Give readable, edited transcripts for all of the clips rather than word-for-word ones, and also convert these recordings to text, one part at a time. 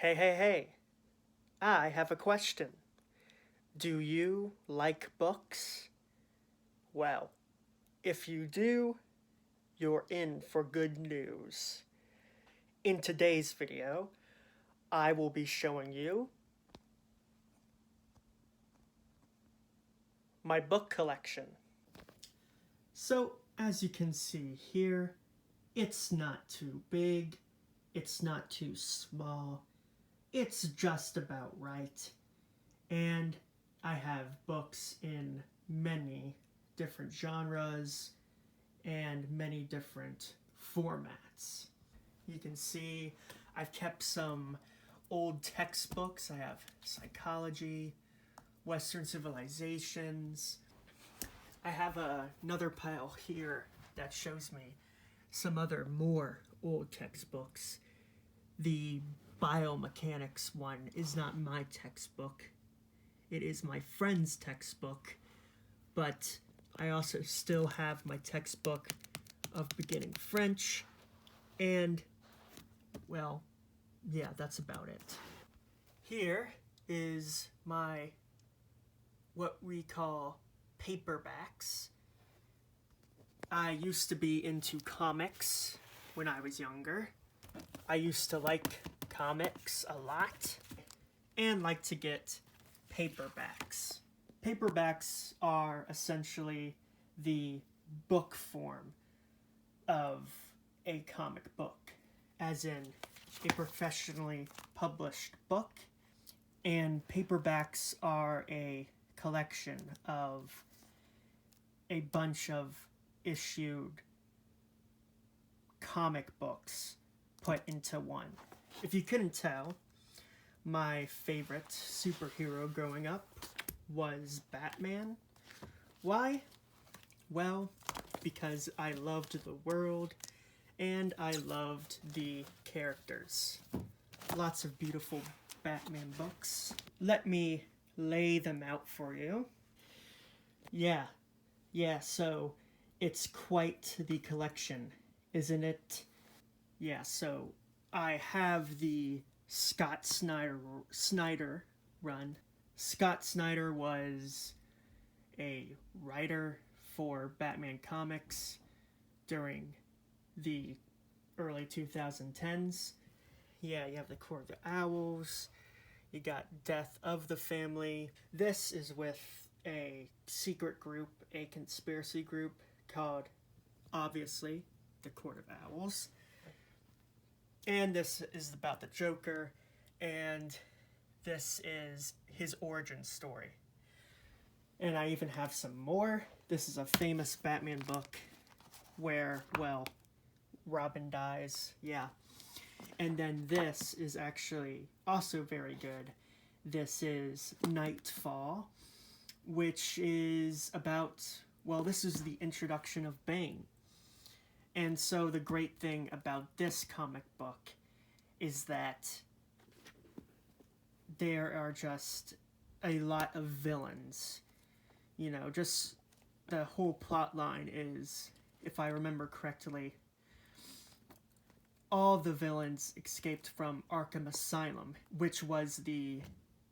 Hey, hey, hey. I have a question. Do you like books? Well, if you do, you're in for good news. In today's video, I will be showing you my book collection. So, as you can see here, it's not too big, it's not too small, it's just about right. And I have books in many different genres and many different formats. You can see I've kept some old textbooks. I have psychology, Western civilizations. I have another pile here that shows me some other more old textbooks. The biomechanics one is not my textbook. It is my friend's textbook, but I also still have my textbook of beginning French, and, well, yeah, that's about it. Here is my, what we call paperbacks. I used to be into comics when I was younger. I used to like comics a lot, and like to get paperbacks. Paperbacks are essentially the book form of a comic book, as in a professionally published book, and paperbacks are a collection of a bunch of issued comic books put into one. If you couldn't tell, my favorite superhero growing up was Batman. Why? Well, because I loved the world and I loved the characters. Lots of beautiful Batman books. Let me lay them out for you. Yeah, so it's quite the collection, isn't it? Yeah, so I have the Scott Snyder run. Scott Snyder was a writer for Batman comics during the early 2010s. Yeah, you have the Court of the Owls, you got Death of the Family. This is with a secret group, a conspiracy group called, obviously, the Court of Owls. And this is about the Joker, and this is his origin story. And I even have some more. This is a famous Batman book where, well, Robin dies, yeah. And then this is actually also very good. This is Nightfall, which is about, well, this is the introduction of Bane. And so the great thing about this comic book is that there are just a lot of villains. You know, just the whole plot line is, if I remember correctly, all the villains escaped from Arkham Asylum, which was the,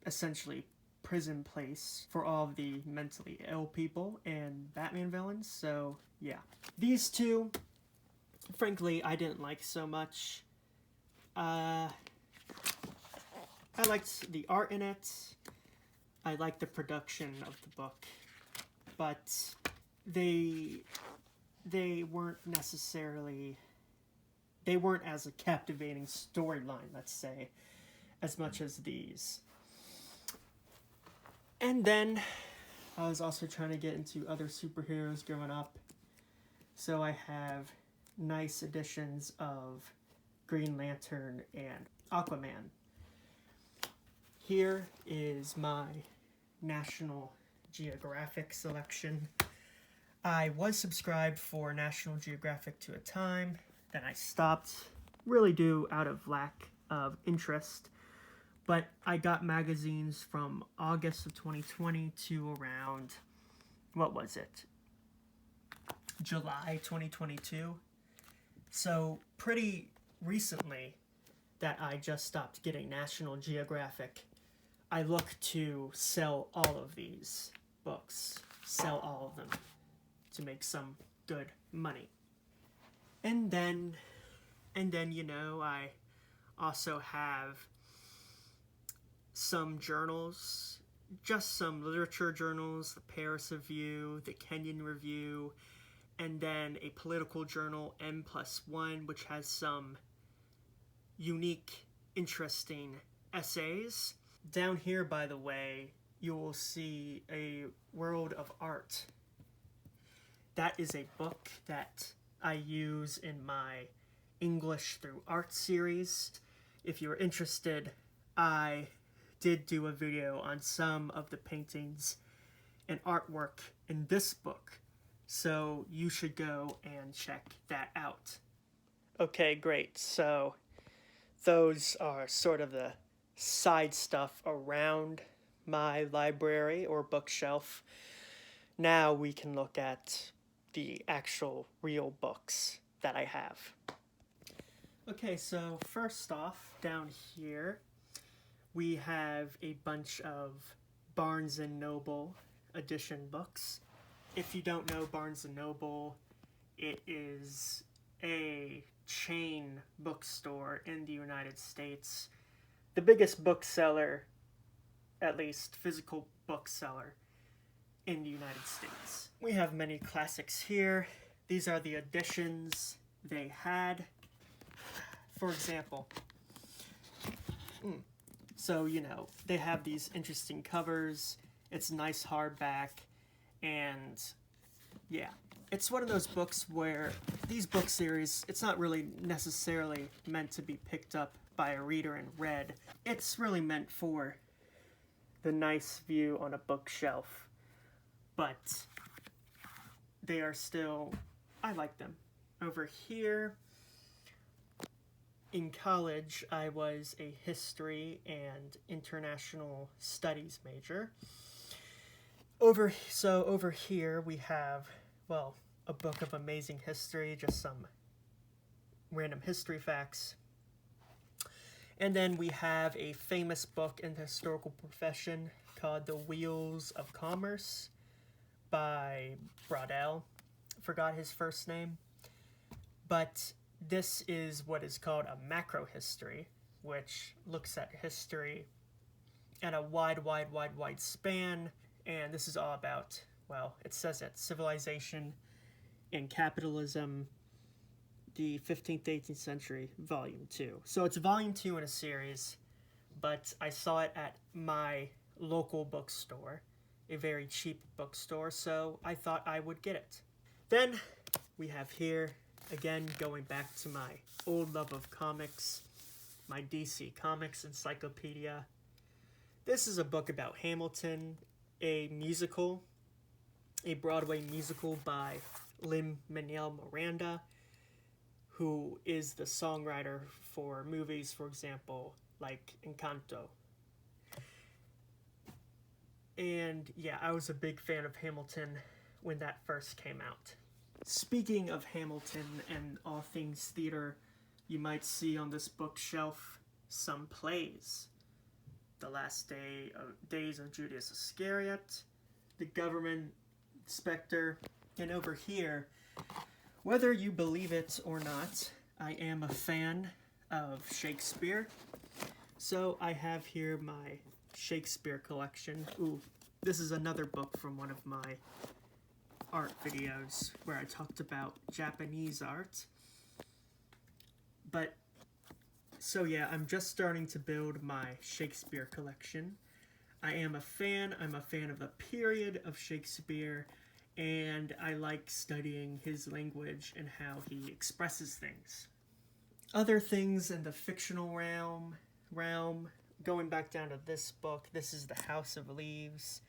essentially, prison place for all of the mentally ill people and Batman villains. So, yeah. These two, frankly, I didn't like so much. I liked the art in it. I liked the production of the book. But they weren't necessarily... They weren't as a captivating storyline, let's say, as much as these. And then, I was also trying to get into other superheroes growing up. So I have nice editions of Green Lantern and Aquaman. Here is my National Geographic selection. I was subscribed for National Geographic to a time, then I stopped, really due out of lack of interest. But I got magazines from August of 2020 to around, what was it? July 2022. So pretty recently, that I just stopped getting National Geographic, I look to sell all of these books, sell all of them to make some good money. And then, you know, I also have some journals, just some literature journals, the Paris Review, the Kenyon Review, and then a political journal, M+1, which has some unique, interesting essays. Down here, by the way, you will see a World of Art. That is a book that I use in my English through Art series. If you're interested, I did do a video on some of the paintings and artwork in this book, so you should go and check that out. Okay, great. So those are sort of the side stuff around my library or bookshelf. Now we can look at the actual real books that I have. Okay, so first off, down here, we have a bunch of Barnes & Noble edition books. If you don't know Barnes & Noble, it is a chain bookstore in the United States. The biggest bookseller, at least physical bookseller, in the United States. We have many classics here. These are the editions they had. For example, so, you know, they have these interesting covers. It's nice hardback, and yeah. It's one of those books where these book series, it's not really necessarily meant to be picked up by a reader and read. It's really meant for the nice view on a bookshelf. But they are still, I like them. Over here, in college, I was a history and international studies major. Over here we have, well, a book of amazing history, just some random history facts. And then we have a famous book in the historical profession called The Wheels of Commerce by Brodell. Forgot his first name. But this is what is called a macro history, which looks at history at a wide span. And this is all about, well, it says it, civilization and capitalism, the 15th, 18th century, volume 2. So it's volume 2 in a series, but I saw it at my local bookstore, a very cheap bookstore, so I thought I would get it. Then we have here, again, going back to my old love of comics, my DC Comics Encyclopedia. This is a book about Hamilton, a musical, a Broadway musical by Lin-Manuel Miranda, who is the songwriter for movies, for example, like Encanto. And yeah, I was a big fan of Hamilton when that first came out. Speaking of Hamilton and all things theater, you might see on this bookshelf some plays. The Last Days of Judas Iscariot, The Government Inspector, and over here, whether you believe it or not, I am a fan of Shakespeare. So I have here my Shakespeare collection. Ooh, this is another book from one of my art videos where I talked about Japanese art. But, so yeah, I'm just starting to build my Shakespeare collection. I am a fan. I'm a fan of the period of Shakespeare, and I like studying his language and how he expresses things. Other things in the fictional realm, going back down to this book, this is The House of Leaves.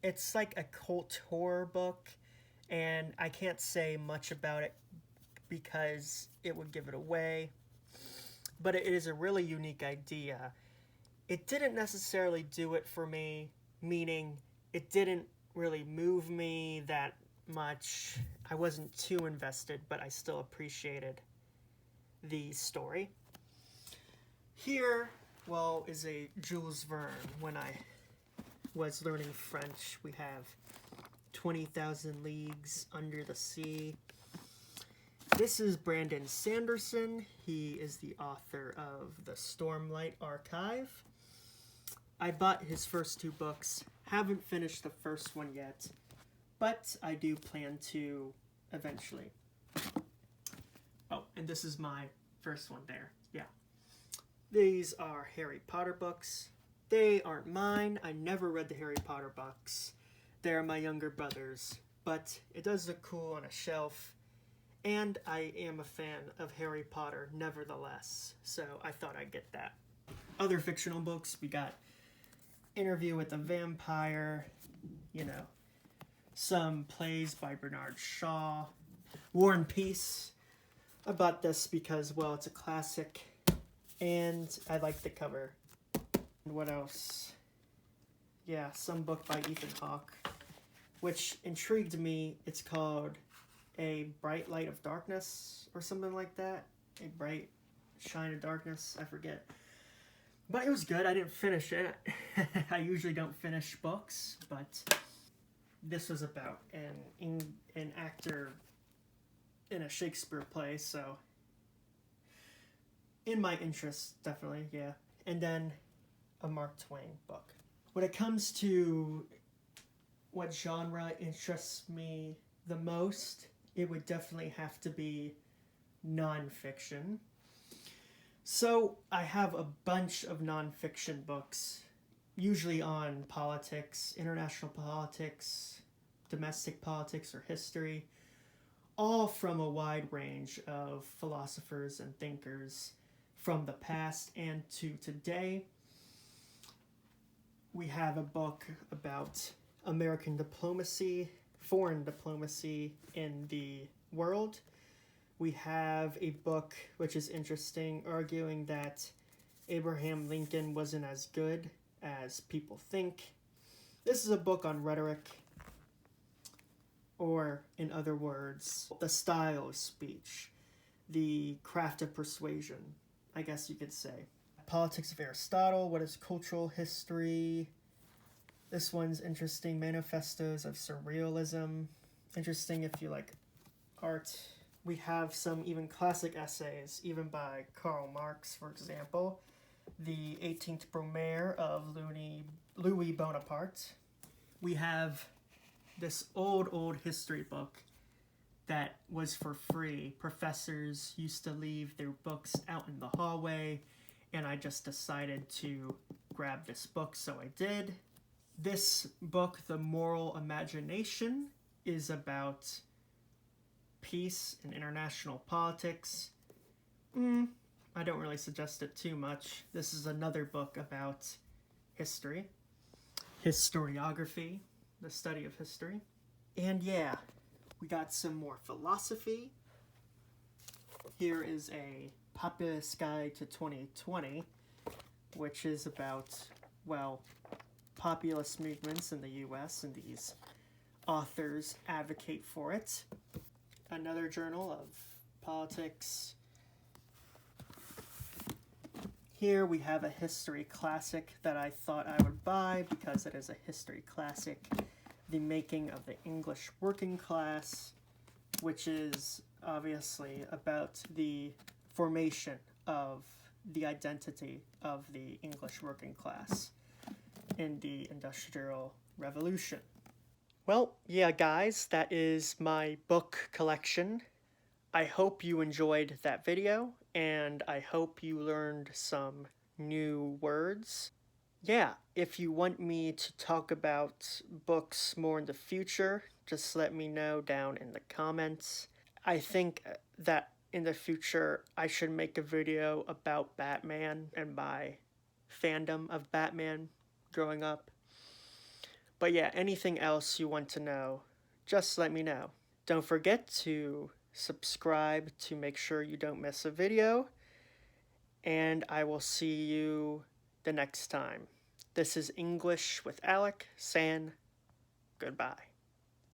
It's like a cult horror book, and I can't say much about it because it would give it away. But it is a really unique idea. It didn't necessarily do it for me, meaning it didn't really move me that much. I wasn't too invested, but I still appreciated the story. Here, well, is a Jules Verne. When I was learning French, we have 20,000 Leagues Under the Sea. This is Brandon Sanderson. He is the author of the Stormlight Archive. I bought his first 2 books. Haven't finished the first one yet, but I do plan to eventually. Oh, and this is my first one there. Yeah. These are Harry Potter books. They aren't mine. I never read the Harry Potter books. They're my younger brother's, but it does look cool on a shelf, and I am a fan of Harry Potter nevertheless, so I thought I'd get that. Other fictional books, we got Interview with a Vampire, you know, some plays by Bernard Shaw, War and Peace. I bought this because, well, it's a classic, and I like the cover. And what else? Yeah, some book by Ethan Hawke, which intrigued me. It's called A Bright Light of Darkness, or something like that. A Bright Shine of Darkness, I forget. But it was good. I didn't finish it. I usually don't finish books, but this was about an actor in a Shakespeare play, so in my interest, definitely, yeah. And then a Mark Twain book. When it comes to what genre interests me the most, it would definitely have to be nonfiction. So I have a bunch of nonfiction books, usually on politics, international politics, domestic politics, or history, all from a wide range of philosophers and thinkers from the past and to today. We have a book about American diplomacy, foreign diplomacy in the world. We have a book which is interesting, arguing that Abraham Lincoln wasn't as good as people think. This is a book on rhetoric, or in other words, the style of speech, the craft of persuasion, I guess you could say. Politics of Aristotle, what is cultural history? This one's interesting, Manifestos of Surrealism. Interesting if you like art. We have some even classic essays, even by Karl Marx, for example. The 18th Brumaire of Louis Bonaparte. We have this old history book that was for free. Professors used to leave their books out in the hallway, and I just decided to grab this book, so I did. This book, The Moral Imagination, is about peace and international politics. I don't really suggest it too much. This is another book about history, historiography, the study of history. And yeah, we got some more philosophy. Here is a Populist Guide to 2020, which is about, well, populist movements in the US, and these authors advocate for it. Another journal of politics. Here we have a history classic that I thought I would buy because it is a history classic. The Making of the English Working Class, which is obviously about the formation of the identity of the English working class in the Industrial Revolution. Well, yeah, guys, that is my book collection. I hope you enjoyed that video, and I hope you learned some new words. Yeah, if you want me to talk about books more in the future, just let me know down in the comments. I think that in the future I should make a video about Batman and my fandom of Batman growing up. But yeah, anything else you want to know, just let me know. Don't forget to subscribe to make sure you don't miss a video, and I will see you the next time. This is English with Alek saying goodbye.